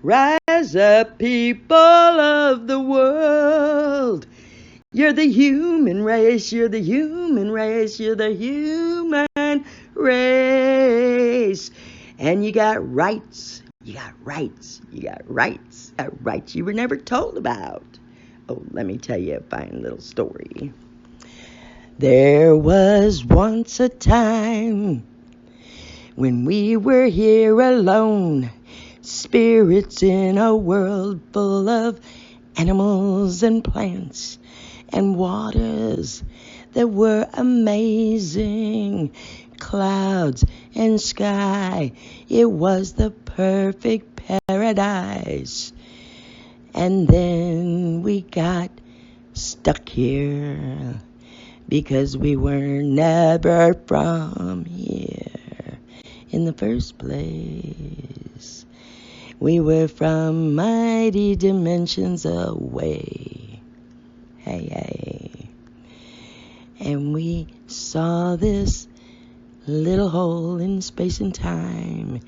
Rise up, people of the world. You're the human race, you're the human race, you're the human race. And you got rights, you got rights, you got rights, you got rights you were never told about. Oh, let me tell you a fine little story. There was once a time when we were here alone, spirits in a world full of animals and plants and waters that were amazing, clouds and sky. It was the perfect paradise. And then we got stuck here because we were never from here in the first place. We were from mighty dimensions away. Hey. And we saw this little hole in space and time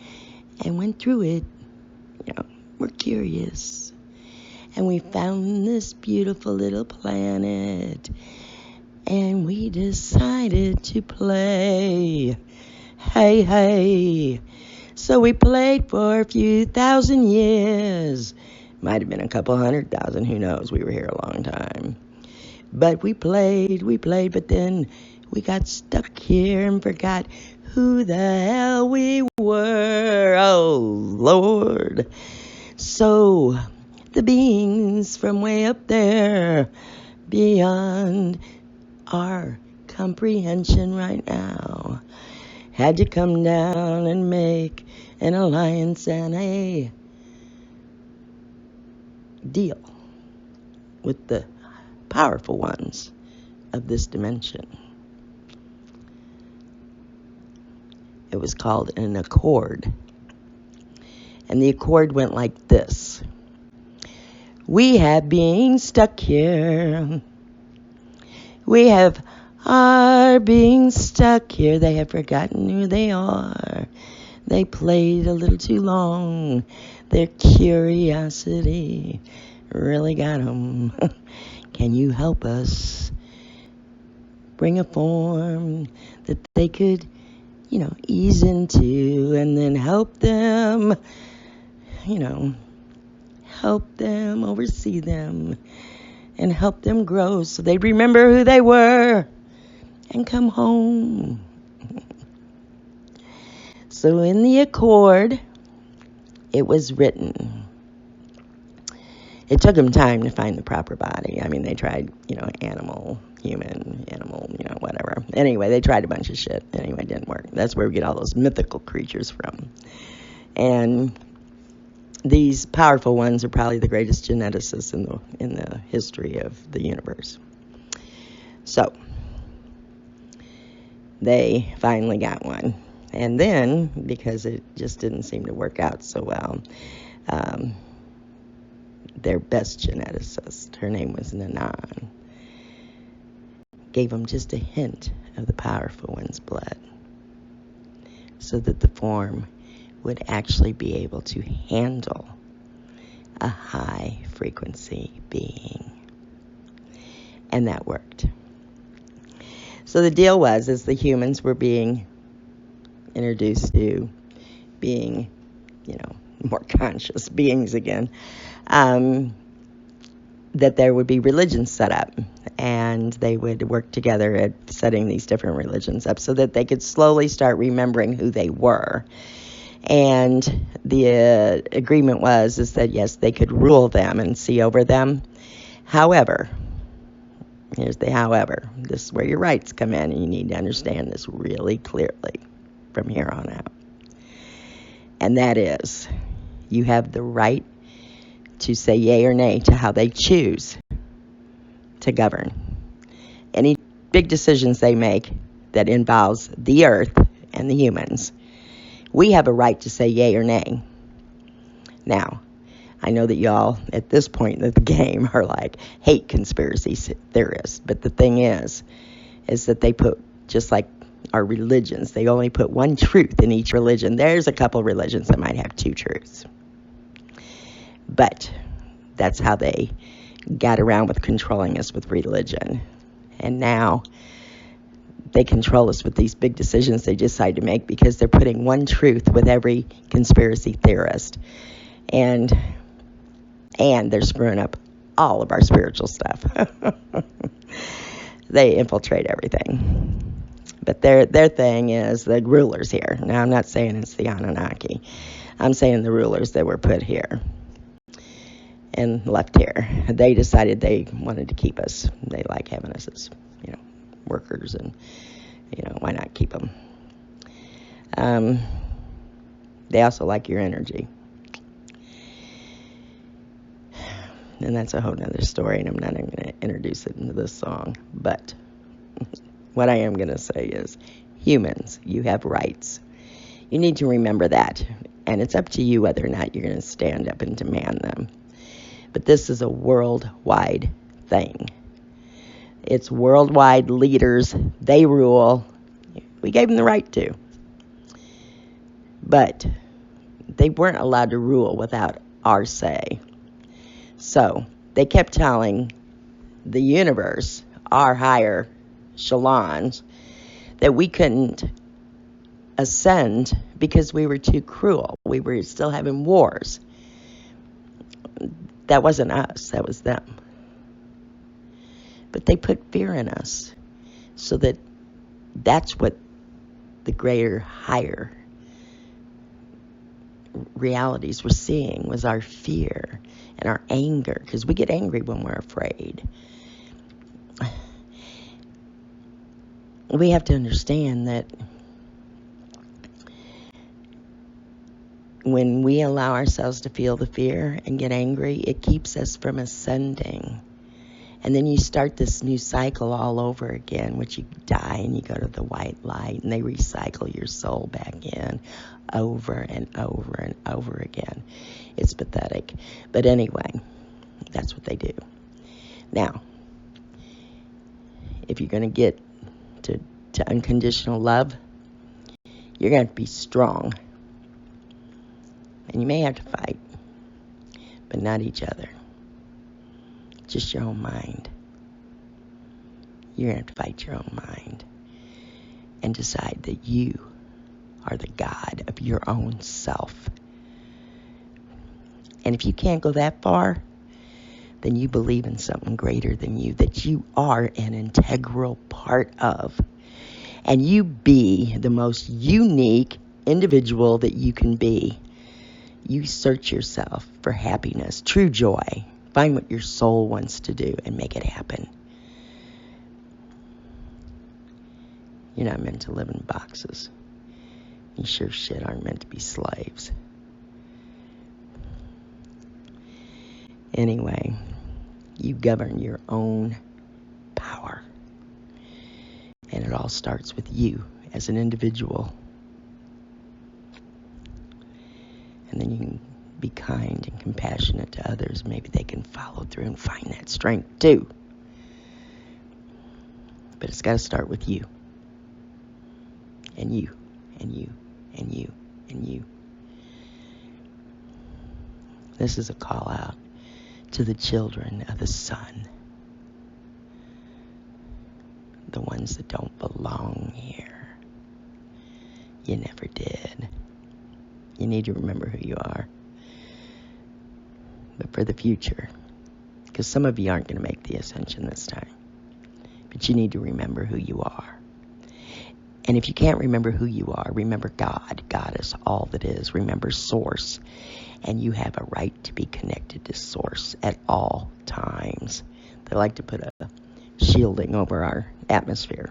and went through it. We're curious. And we found this beautiful little planet. And we decided to play. Hey. So we played for a few thousand years. Might have been a couple 100,000, who knows? We were here a long time. But we played, but then we got stuck here and forgot who the hell we were. Oh, Lord. So the beings from way up there, beyond our comprehension right now, had to come down and make an alliance and a deal with the powerful ones of this dimension. It was called an accord. And the accord went like this. We have been stuck here. We are being stuck here. They have forgotten who they are. They played a little too long. Their curiosity really got them. Can you help us bring a form that they could, ease into, and then help them, oversee them, and help them grow so they'd remember who they were and come home. So in the accord, it was written. It took them time to find the proper body. I mean, they tried, animal, human, whatever. Anyway, they tried a bunch of shit. Anyway, it didn't work. That's where we get all those mythical creatures from. And these powerful ones are probably the greatest geneticists in the history of the universe. So they finally got one. And then, because it just didn't seem to work out so well, their best geneticist, her name was Nanan, gave them just a hint of the powerful one's blood so that the form would actually be able to handle a high frequency being. And that worked. So the deal was, as the humans were being introduced to being, more conscious beings again, that there would be religions set up, and they would work together at setting these different religions up so that they could slowly start remembering who they were. And the agreement is that, yes, they could rule them and see over them. However, here's the however. This is where your rights come in, and you need to understand this really clearly from here on out. And that is, you have the right to say yay or nay to how they choose to govern. Any big decisions they make that involves the earth and the humans, we have a right to say yay or nay. Now, I know that y'all at this point in the game are like hate conspiracy theorists, but the thing is that they put, just like our religions, they only put one truth in each religion. There's a couple religions that might have two truths. But that's how they got around with controlling us with religion. And now they control us with these big decisions they decide to make because they're putting one truth with every conspiracy theorist. And they're screwing up all of our spiritual stuff. They infiltrate everything. But their thing is the rulers here. Now, I'm not saying it's the Anunnaki. I'm saying the rulers that were put here and left here. They decided they wanted to keep us. They like having us as, workers, and, why not keep them? They also like your energy. And that's a whole nother story, and I'm not even going to introduce it into this song. But what I am going to say is, humans, you have rights. You need to remember that. And it's up to you whether or not you're going to stand up and demand them. But this is a worldwide thing. It's worldwide leaders. They rule. We gave them the right to. But they weren't allowed to rule without our say. So they kept telling the universe, our higher echelons, that we couldn't ascend because we were too cruel. We were still having wars. That wasn't us. That was them. But they put fear in us so that's what the greater, higher realities we're seeing was our fear and our anger, because we get angry when we're afraid. We have to understand that when we allow ourselves to feel the fear and get angry, it keeps us from ascending. And then you start this new cycle all over again, which you die and you go to the white light, and they recycle your soul back in over and over and over again. It's pathetic. But anyway, that's what they do. Now, if you're going to get to unconditional love, you're going to have to be strong. And you may have to fight, but not each other. Just your own mind. You're going to have to fight your own mind and decide that you are the God of your own self. And if you can't go that far, then you believe in something greater than you, that you are an integral part of. And you be the most unique individual that you can be. You search yourself for happiness, true joy. Find what your soul wants to do and make it happen. You're not meant to live in boxes. You sure shit aren't meant to be slaves. Anyway, you govern your own power. And it all starts with you as an individual. And then you can be kind and compassionate to others. Maybe they can follow through and find that strength too. But it's got to start with you. And you. And you. And you. And you. This is a call out to the children of the sun. The ones that don't belong here. You never did. You need to remember who you are. But for the future, because some of you aren't going to make the ascension this time, but you need to remember who you are. And if you can't remember who you are, remember God. God is all that is. Remember Source. And you have a right to be connected to Source at all times. They like to put a shielding over our atmosphere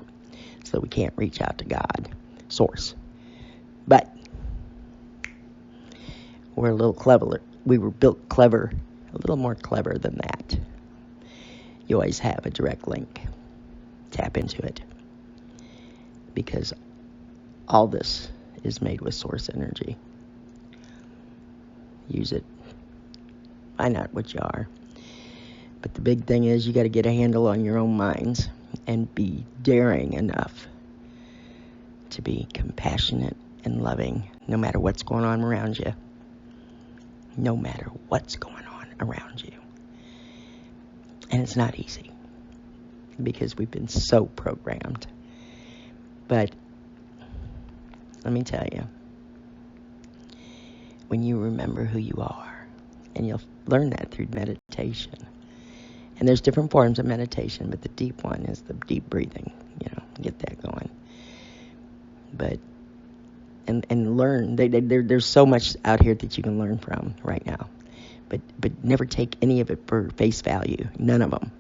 so we can't reach out to God, Source. But we're a little clever. We were built clever, a little more clever than that. You always have a direct link. Tap into it. Because all this is made with source energy. Use it. Find out what you are. But the big thing is you got to get a handle on your own minds and be daring enough to be compassionate and loving no matter what's going on around you. No matter what's going on. around you. And it's not easy because we've been so programmed. But let me tell you, when you remember who you are, and you'll learn that through meditation. And there's different forms of meditation, but the deep one is the deep breathing, get that going. But, and learn, there's so much out here that you can learn from right now. But never take any of it for face value, none of them,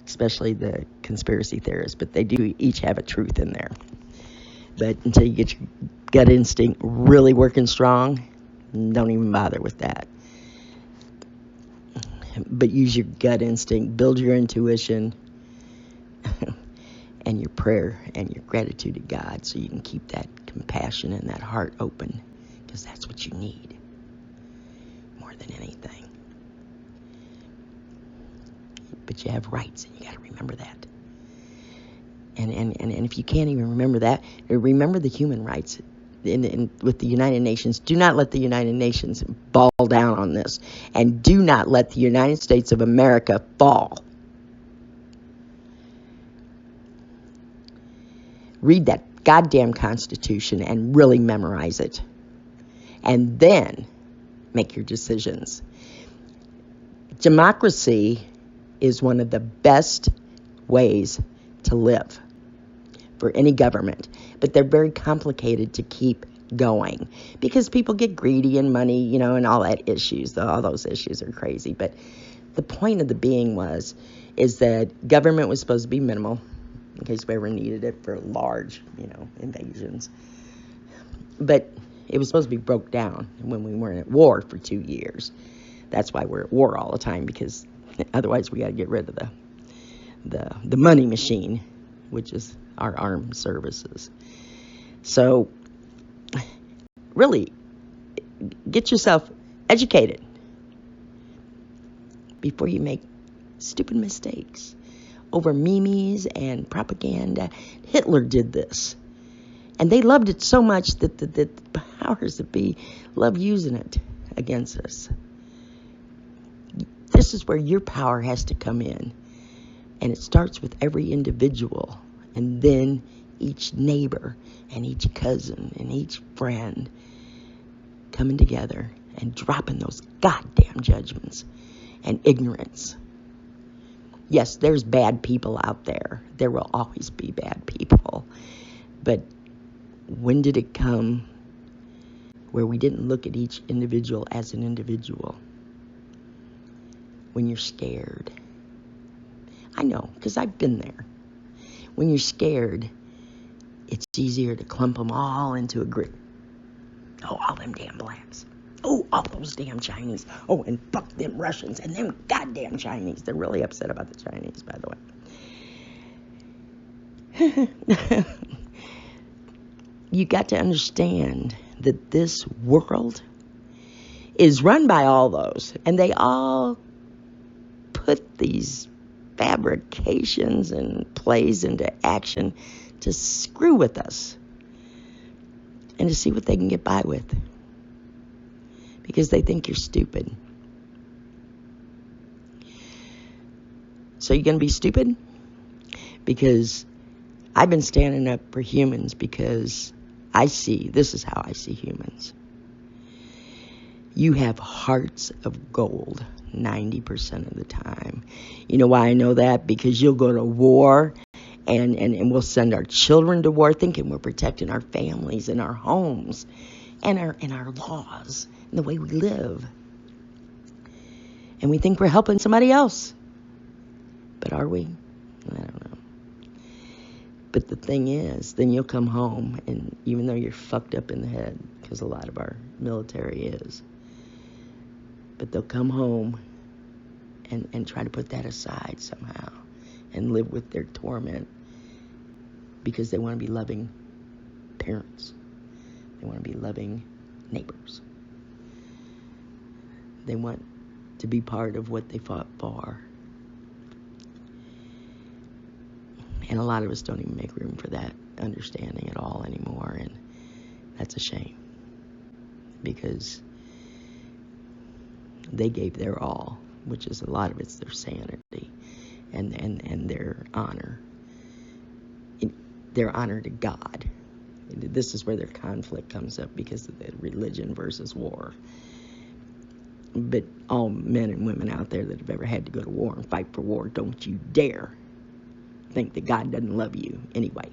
especially the conspiracy theorists, but they do each have a truth in there. But until you get your gut instinct really working strong, don't even bother with that. But use your gut instinct, build your intuition, and your prayer and your gratitude to God so you can keep that compassion and that heart open, because that's what you need more than anything. But you have rights, and you got to remember that. And if you can't even remember that, remember the human rights with the United Nations. Do not let the United Nations fall down on this. And do not let the United States of America fall. Read that goddamn Constitution and really memorize it. And then make your decisions. Democracy is one of the best ways to live for any government, but they're very complicated to keep going because people get greedy and money, and all that issues. All those issues are crazy. But the point of the being is that government was supposed to be minimal in case we ever needed it for large, invasions. But it was supposed to be broke down when we weren't at war for 2 years. That's why we're at war all the time, because otherwise we got to get rid of the money machine, which is our armed services. So really get yourself educated before you make stupid mistakes over memes and propaganda. Hitler did this, and they loved it so much that the powers that be love using it against us. This is where your power has to come in. And it starts with every individual, and then each neighbor, and each cousin, and each friend coming together and dropping those goddamn judgments and ignorance. Yes, there's bad people out there. There will always be bad people. But when did it come where we didn't look at each individual as an individual? When you're scared. I know, because I've been there. When you're scared, it's easier to clump them all into a group. Oh, all them damn blacks. Oh, all those damn Chinese. Oh, and fuck them Russians and them goddamn Chinese. They're really upset about the Chinese, by the way. You got to understand that this world is run by all those. And they all put these fabrications and plays into action to screw with us and to see what they can get by with, because they think you're stupid. So you're going to be stupid? Because I've been standing up for humans, because this is how I see humans. You have hearts of gold 90% of the time. You know why I know that? Because you'll go to war and we'll send our children to war thinking we're protecting our families and our homes and our laws and the way we live. And we think we're helping somebody else. But are we? I don't know. But the thing is, then you'll come home, and even though you're fucked up in the head, because a lot of our military is, but they'll come home and try to put that aside somehow and live with their torment, because they want to be loving parents. They want to be loving neighbors. They want to be part of what they fought for. And a lot of us don't even make room for that understanding at all anymore, and that's a shame, because they gave their all which is a lot of it's their sanity and their honor. Their honor to God. This is where their conflict comes up because of the religion versus war. But all men and women out there that have ever had to go to war and fight for war, don't you dare think that God doesn't love you anyway.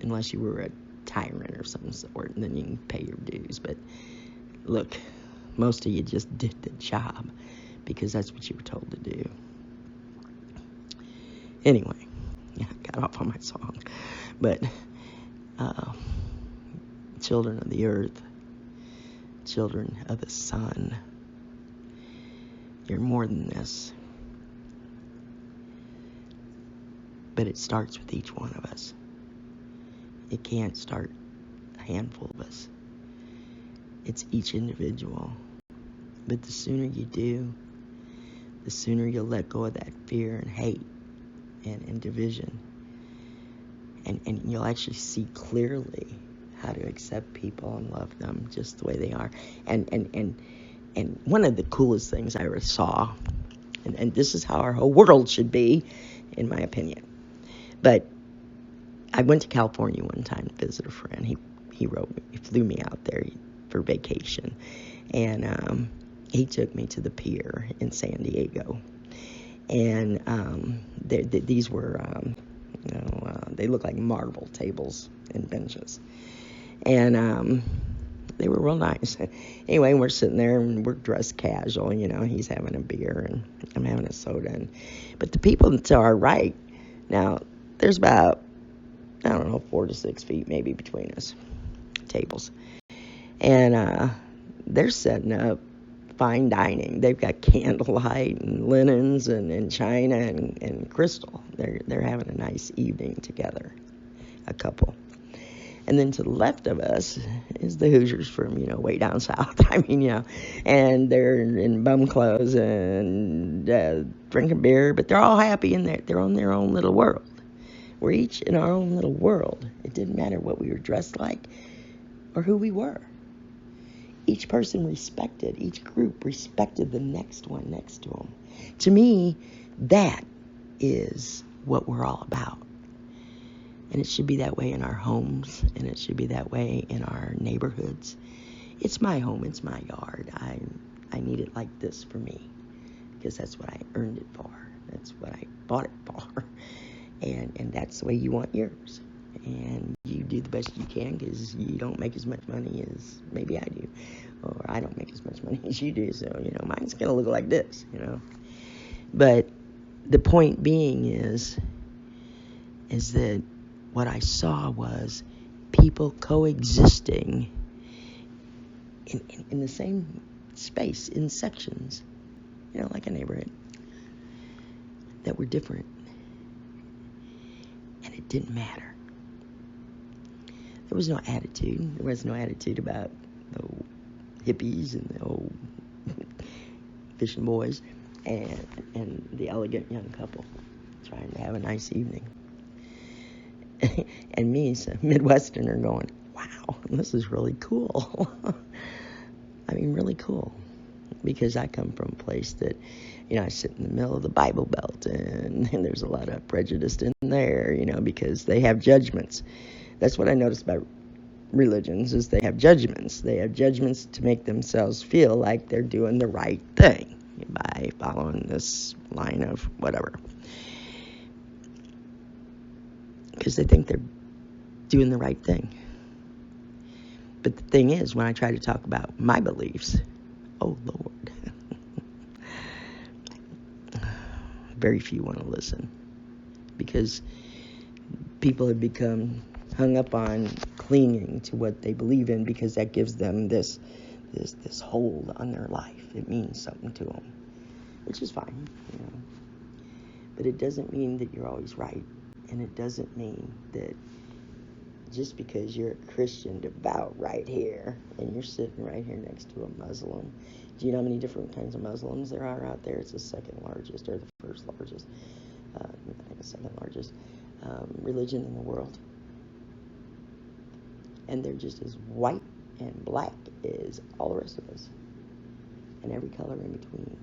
Unless you were a tyrant or some sort, and then you can pay your dues. But look, most of you just did the job because that's what you were told to do. Anyway, yeah, I got off on my song. But children of the earth, children of the sun, you're more than this. But it starts with each one of us. It can't start a handful of us. It's each individual. But the sooner you do, the sooner you'll let go of that fear and hate and division. And you'll actually see clearly how to accept people and love them just the way they are. And one of the coolest things I ever saw, and this is how our whole world should be, in my opinion. But I went to California one time to visit a friend. He flew me out there for vacation. And he took me to the pier in San Diego. And these were, they look like marble tables and benches. And they were real nice. Anyway, we're sitting there and we're dressed casual. He's having a beer and I'm having a soda. But the people to our right, now, there's about, 4 to 6 feet maybe between us, tables. And they're setting up fine dining. They've got candlelight and linens and china and crystal. They're having a nice evening together, a couple. And then to the left of us is the Hoosiers from, way down south. And they're in bum clothes and drinking beer, but they're all happy in they're on their own little world. We're each in our own little world. It didn't matter what we were dressed like or who we were. Each person respected, each group respected the next one next to them. To me, that is what we're all about. And it should be that way in our homes, and it should be that way in our neighborhoods. It's my home, it's my yard. I need it like this for me, because that's what I earned it for. That's what I bought it for. And that's the way you want yours. And you do the best you can, because you don't make as much money as maybe I do. Or I don't make as much money as you do, so, mine's going to look like this, But the point being is that what I saw was people coexisting in the same space, in sections, like a neighborhood, that were different. And it didn't matter. There was no attitude. There was no attitude about the hippies and the old fishing boys and the elegant young couple trying to have a nice evening. And me, as a Midwesterner, going, wow, this is really cool. I mean, really cool. Because I come from a place that, I sit in the middle of the Bible Belt, and there's a lot of prejudice in there, because they have judgments. That's what I noticed about religions, is they have judgments. They have judgments to make themselves feel like they're doing the right thing by following this line of whatever. Because they think they're doing the right thing. But the thing is, when I try to talk about my beliefs, oh Lord, very few want to listen. Because people have become hung up on clinging to what they believe in, because that gives them this hold on their life. It means something to them, which is fine, But it doesn't mean that you're always right. And it doesn't mean that just because you're a Christian devout right here, and you're sitting right here next to a Muslim. Do you know how many different kinds of Muslims there are out there? It's the second largest, or the first largest, I think the second largest religion in the world. And they're just as white and black as all the rest of us. and every color in between.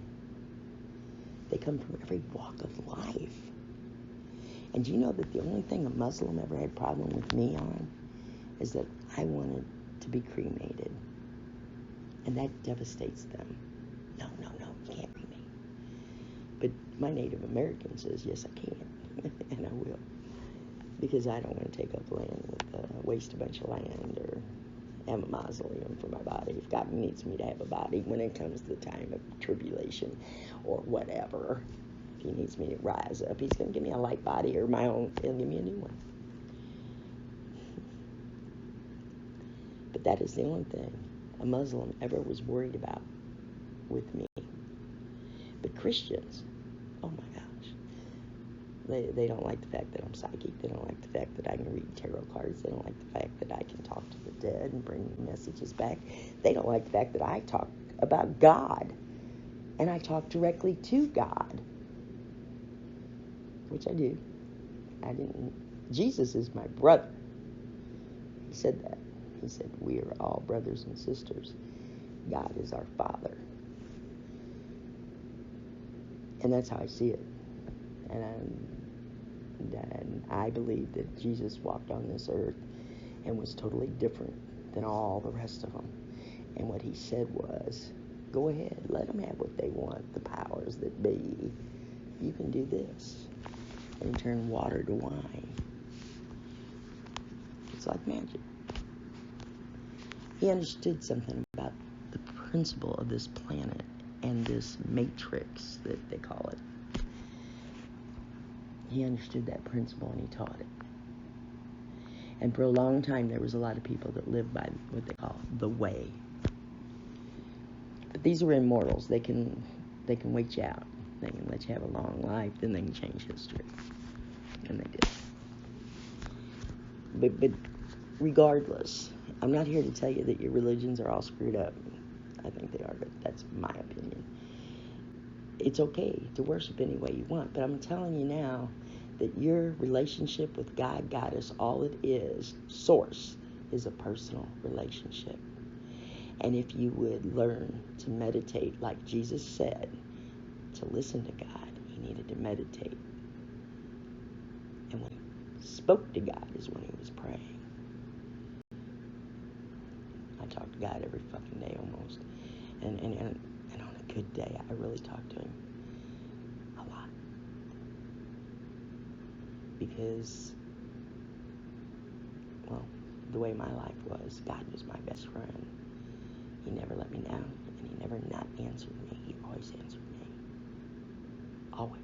They come from every walk of life. And do you know that the only thing a Muslim ever had a problem with me on is that I wanted to be cremated. And that devastates them. No, you can't cremate. But my Native American says, yes, I can. And I will. Because I don't want to take up land, waste a bunch of land, or have a mausoleum for my body. If God needs me to have a body when it comes to the time of tribulation or whatever, if he needs me to rise up, he's going to give me a light body or my own, he'll give me a new one. But that is the only thing a Muslim ever was worried about with me. But Christians, oh my gosh, they don't like the fact that I'm psychic. They don't like the fact that I can read tarot cards. They don't like the fact that I can talk to the dead and bring messages back. They don't like the fact that I talk about God, and I talk directly to God, which I do. Jesus is my brother. He said that. He said, we are all brothers and sisters. God is our Father. And that's how I see it. And I believe that Jesus walked on this earth and was totally different than all the rest of them. And what he said was, go ahead, let them have what they want, the powers that be. You can do this. And he turned water to wine. It's like magic. He understood something about the principle of this planet and this matrix that they call it. He understood that principle and he taught it. And for a long time, there was a lot of people that lived by what they call the way. But these were immortals. They can wait you out. They can let you have a long life, then they can change history. And they did. But regardless, I'm not here to tell you that your religions are all screwed up. I think they are, but that's my opinion. It's okay to worship any way you want, but I'm telling you now that your relationship with God, Goddess, all it is, source, is a personal relationship. And if you would learn to meditate like Jesus said, to listen to God, he needed to meditate. And when he spoke to God is when he was praying. I talk to God every fucking day almost. And on a good day, I really talk to him a lot. Because, well, the way my life was, God was my best friend. He never let me down, and he never not answered me. He always answered me. Always.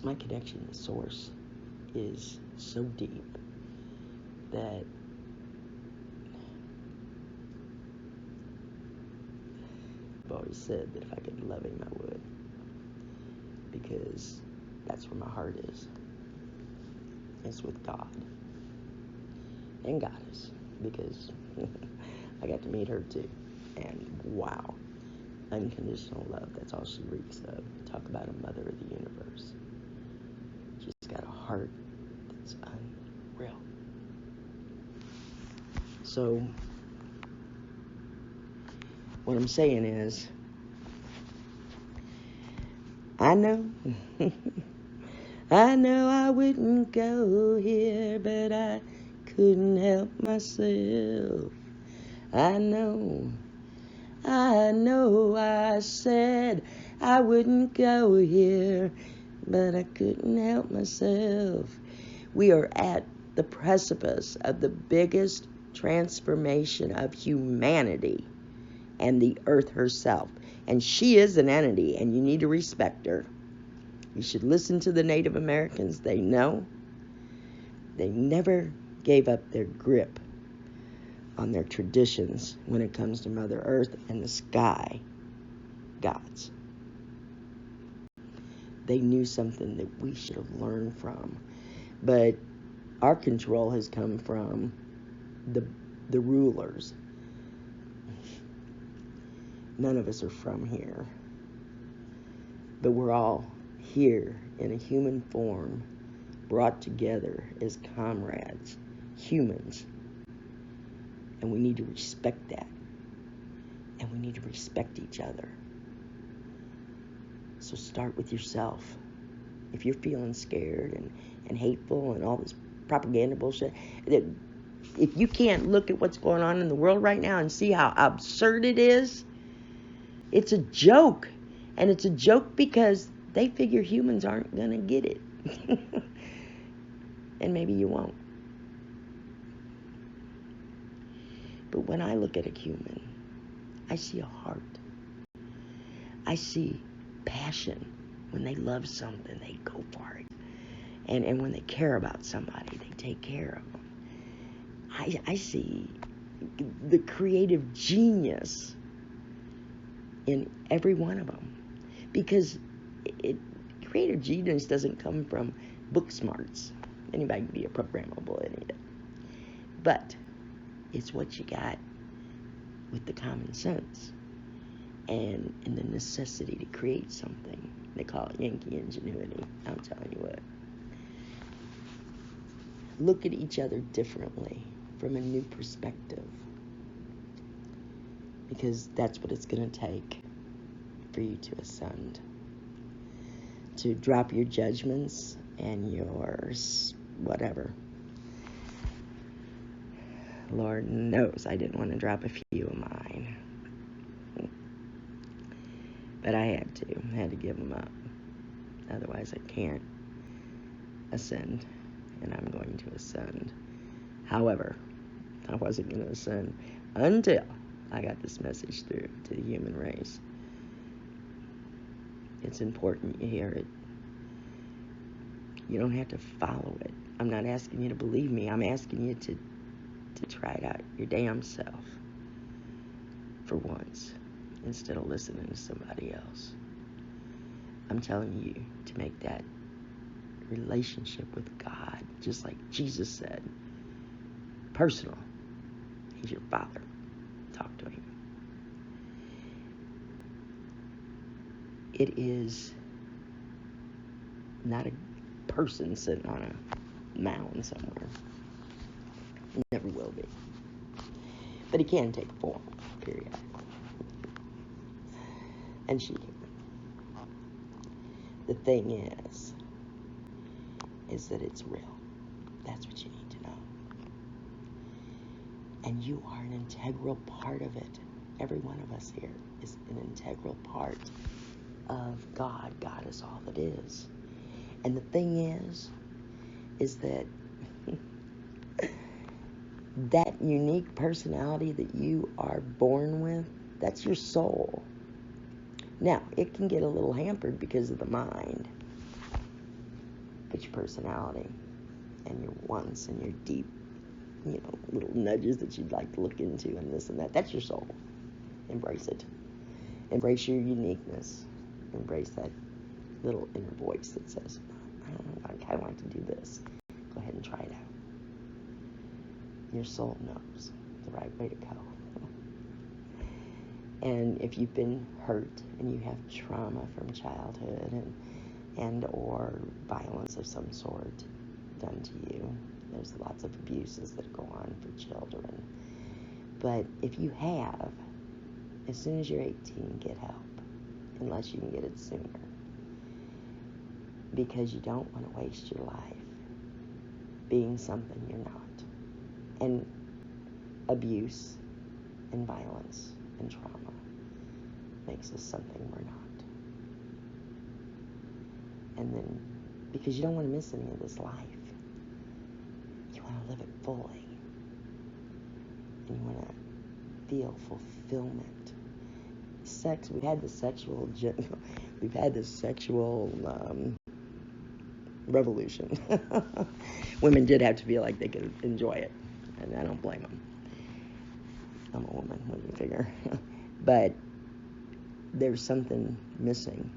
My connection to Source is so deep that I've always said that if I could love him, I would. Because that's where my heart is. It's with God. And Goddess. Because I got to meet her too. And wow. Unconditional love. That's all she reeks of. Talk about a mother of the universe. She's got a heart that's unreal. So, what I'm saying is, I know I wouldn't go here, but I couldn't help myself. I know I said I wouldn't go here, but I couldn't help myself. We are at the precipice of the biggest transformation of humanity and the earth herself. And she is an entity, and you need to respect her. You should listen to the Native Americans. They know. They never gave up their grip on their traditions when it comes to Mother Earth and the sky gods. They knew something that we should have learned from. But our control has come from the rulers. None of us are from here. But we're all here in a human form, brought together as comrades, humans. And we need to respect that. And we need to respect each other. So start with yourself. If you're feeling scared and hateful and all this propaganda bullshit, if you can't look at what's going on in the world right now and see how absurd it is, it's a joke. And it's a joke because they figure humans aren't going to get it. And maybe you won't. But when I look at a human, I see a heart. I see passion. When they love something, they go for it. And when they care about somebody, they take care of them. I see the creative genius in every one of them. Because creative genius doesn't come from book smarts. Anybody can be a programmable idiot. But it's what you got with the common sense and the necessity to create something. They call it Yankee ingenuity. I'm telling you what. Look at each other differently from a new perspective. Because that's what it's going to take for you to ascend. To drop your judgments and your whatever. Lord knows I didn't want to drop a few of mine. But I had to give them up. Otherwise I can't ascend. And I'm going to ascend. However, I wasn't going to ascend until I got this message through to the human race. It's important you hear it. You don't have to follow it. I'm not asking you to believe me. I'm asking you to try it out your damn self for once instead of listening to somebody else. I'm telling you to make that relationship with God, just like Jesus said, personal. He's your Father. Talk to him. It is not a person sitting on a mountain somewhere. It never will be. But he can take form, period. And she can. The thing is that it's real. That's what you need to know. And you are an integral part of it. Every one of us here is an integral part of God. God is all that is. And the thing is that that unique personality that you are born with, that's your soul. Now, it can get a little hampered because of the mind. But your personality and your wants and your deep, little nudges that you'd like to look into and this and that, that's your soul. Embrace it. Embrace your uniqueness. Embrace that little inner voice that says, I don't know, I kind of like to do this. Go ahead and try it out. Your soul knows the right way to go. And if you've been hurt and you have trauma from childhood and or violence of some sort done to you, there's lots of abuses that go on for children. But if you have, as soon as you're 18, get help, unless you can get it sooner. Because you don't want to waste your life being something you're not. And abuse and violence and trauma makes us something we're not. And then, because you don't want to miss any of this life, you want to live it fully. And you want to feel fulfillment. Sex, we've had the sexual revolution. Women did have to feel like they could enjoy it, and I don't blame them. I'm a woman, what do you figure? But there's something missing,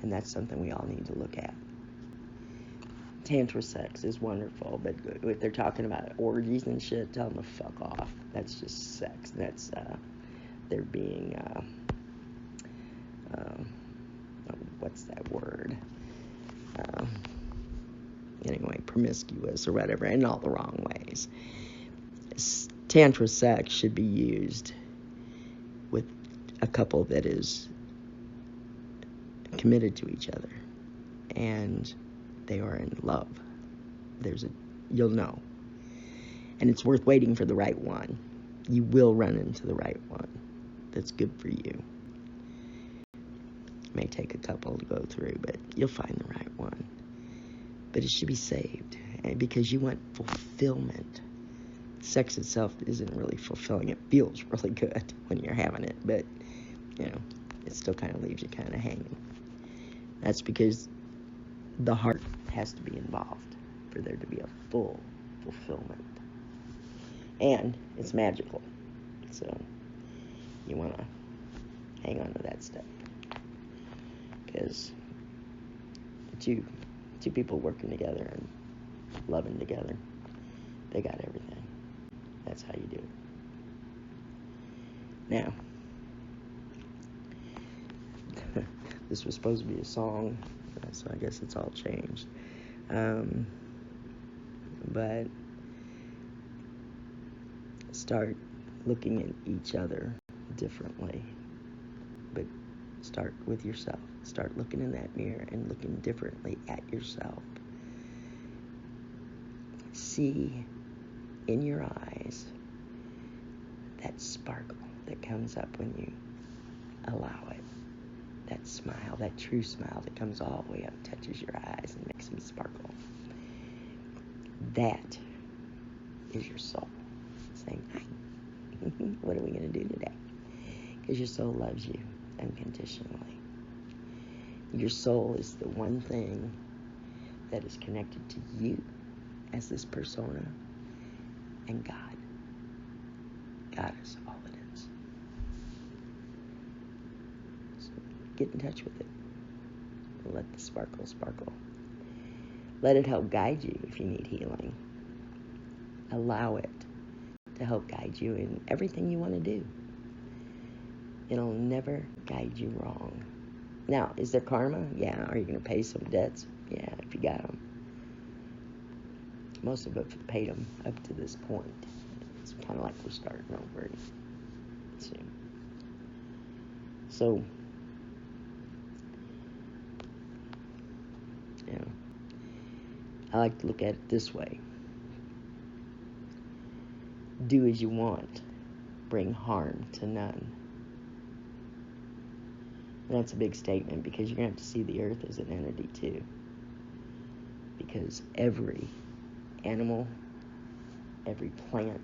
and that's something we all need to look at. Tantra sex is wonderful, but if they're talking about orgies and shit, tell them to fuck off. That's just sex. That's they're being what's that word? Anyway, promiscuous or whatever, in all the wrong ways. Tantra sex should be used a couple that is committed to each other and they are in love, you'll know. And it's worth waiting for the right one. You will run into the right one that's good for you. It may take a couple to go through, but you'll find the right one. But it should be saved, because you want fulfillment. Sex itself isn't really fulfilling. It feels really good when you're having it, but, it still kind of leaves you kind of hanging. That's because the heart has to be involved for there to be a full fulfillment. And it's magical. So you want to hang on to that stuff. Because two people working together and loving together, they got everything. That's how you do it. Now, this was supposed to be a song, so I guess it's all changed. But start looking at each other differently. But start with yourself. Start looking in that mirror and looking differently at yourself. See in your eyes that sparkle that comes up when you allow it. That smile, that true smile that comes all the way up, touches your eyes and makes them sparkle. That is your soul saying, hi, what are we going to do today? Because your soul loves you unconditionally. Your soul is the one thing that is connected to you as this persona and God. God is all it is. So get in touch with it. Let the sparkle sparkle. Let it help guide you if you need healing. Allow it to help guide you in everything you want to do. It'll never guide you wrong. Now, is there karma? Yeah. Are you going to pay some debts? Yeah, if you got them. Most of us have paid them up to this point. It's kind of like we're starting over soon. So, I like to look at it this way. Do as you want. Bring harm to none. And that's a big statement, because you're going to have to see the earth as an entity too. Because every animal, every plant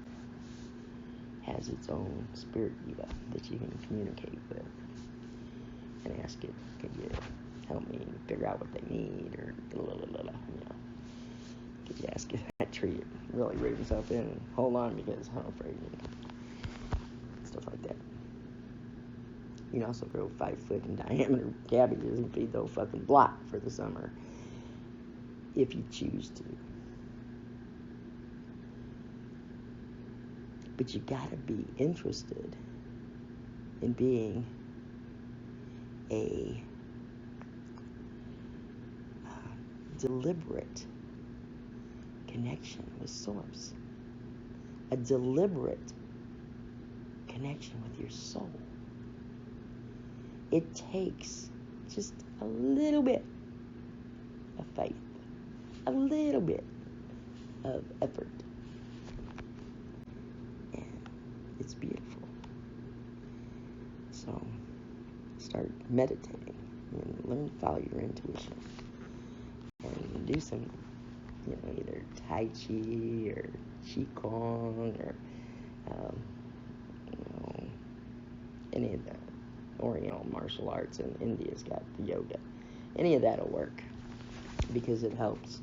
has its own spirit Eva that you can communicate with and ask it, could you help me figure out what they need, or could you ask if that tree really roots up in and hold on because I'm afraid, stuff like that. You can also grow 5 foot in diameter cabbages and feed the whole fucking block for the summer if you choose to. But you gotta be interested in being a deliberate connection with Source. A deliberate connection with your soul. It takes just a little bit of faith, a little bit of effort, and it's beautiful. So start meditating and learn to follow your intuition and do some, either Tai Chi or Qigong or any of the Oriental martial arts, and India's got the yoga. Any of that'll work, because it helps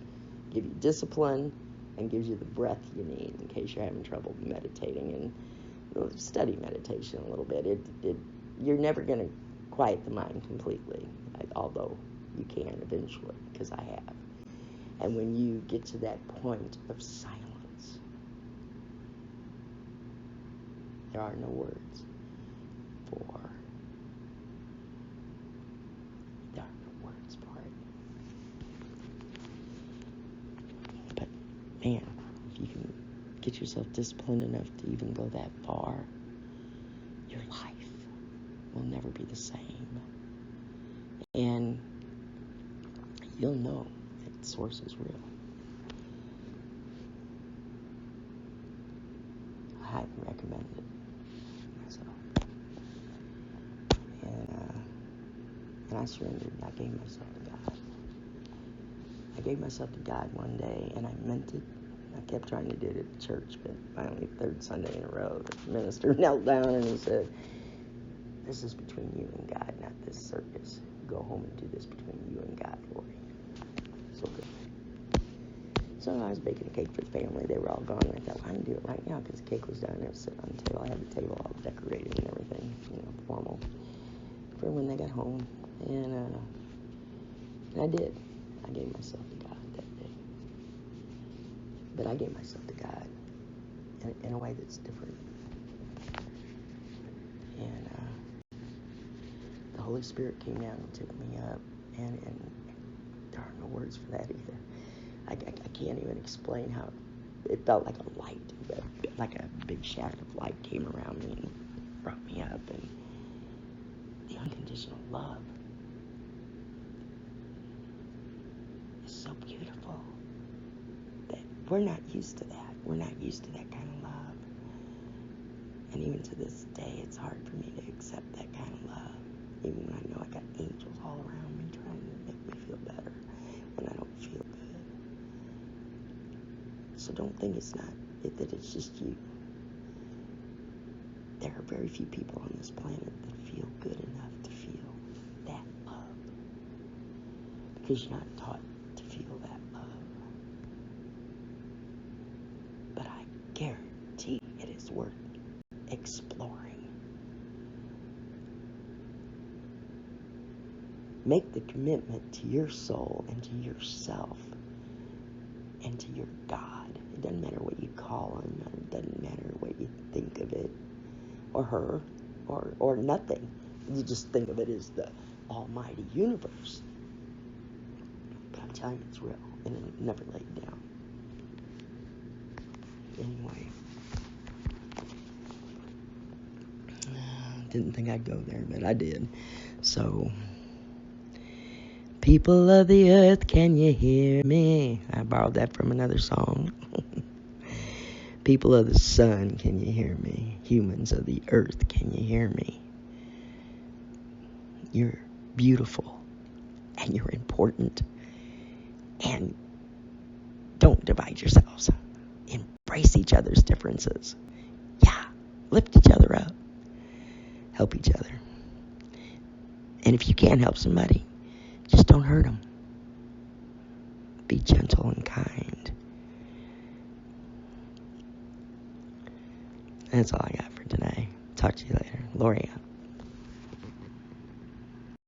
give you discipline and gives you the breath you need in case you're having trouble meditating. And study meditation a little bit. You're never going to quiet the mind completely, although you can eventually, because I have. And when you get to that point of silence, there are no words for it. But man, if you can get yourself disciplined enough to even go that far, your life will never be the same. And you'll know that source is real. I highly recommend it myself. And I surrendered, and I gave myself to God. I gave myself to God one day, and I meant it. I kept trying to do it at church, but finally, third Sunday in a row, the minister knelt down and he said, "This is between you and God, not this circus. Go home and do this between you and God, Lori." So good. So I was baking a cake for the family. They were all gone, and I thought, well, I can do it right now because the cake was done. It was sitting on the table. I had the table all decorated and everything, formal, for when they got home. And I did. I gave myself to God that day. But I gave myself to God in a way that's different. And the Holy Spirit came down and took me up. And there are no words for that either. I can't even explain how it felt. Like a light, like a big shadow of light came around me and brought me up. And the unconditional love is so beautiful that we're not used to that. We're not used to that kind of love. And even to this day, it's hard for me to accept that kind of love. Even when I know I got angels all around me trying to make me feel better when I don't feel good. So don't think that it's just you. There are very few people on this planet that feel good enough to feel that love. Because you're not taught to feel that love. But I guarantee it is worth exploring. Make the commitment to your soul and to yourself and to your God. It doesn't matter what you call him, or it doesn't matter what you think of it, or her, or nothing. You just think of it as the almighty universe. But I'm telling you, it's real, and it'll never lay you down. Anyway. Didn't think I'd go there, but I did. So, people of the earth, can you hear me? I borrowed that from another song. People of the sun, can you hear me? Humans of the earth, can you hear me? You're beautiful, and you're important, and don't divide yourselves. Embrace each other's differences. Yeah, lift each other up. Help each other. And if you can't help somebody, just don't hurt them. Be gentle and kind. That's all I got for today. Talk to you later. Lori out.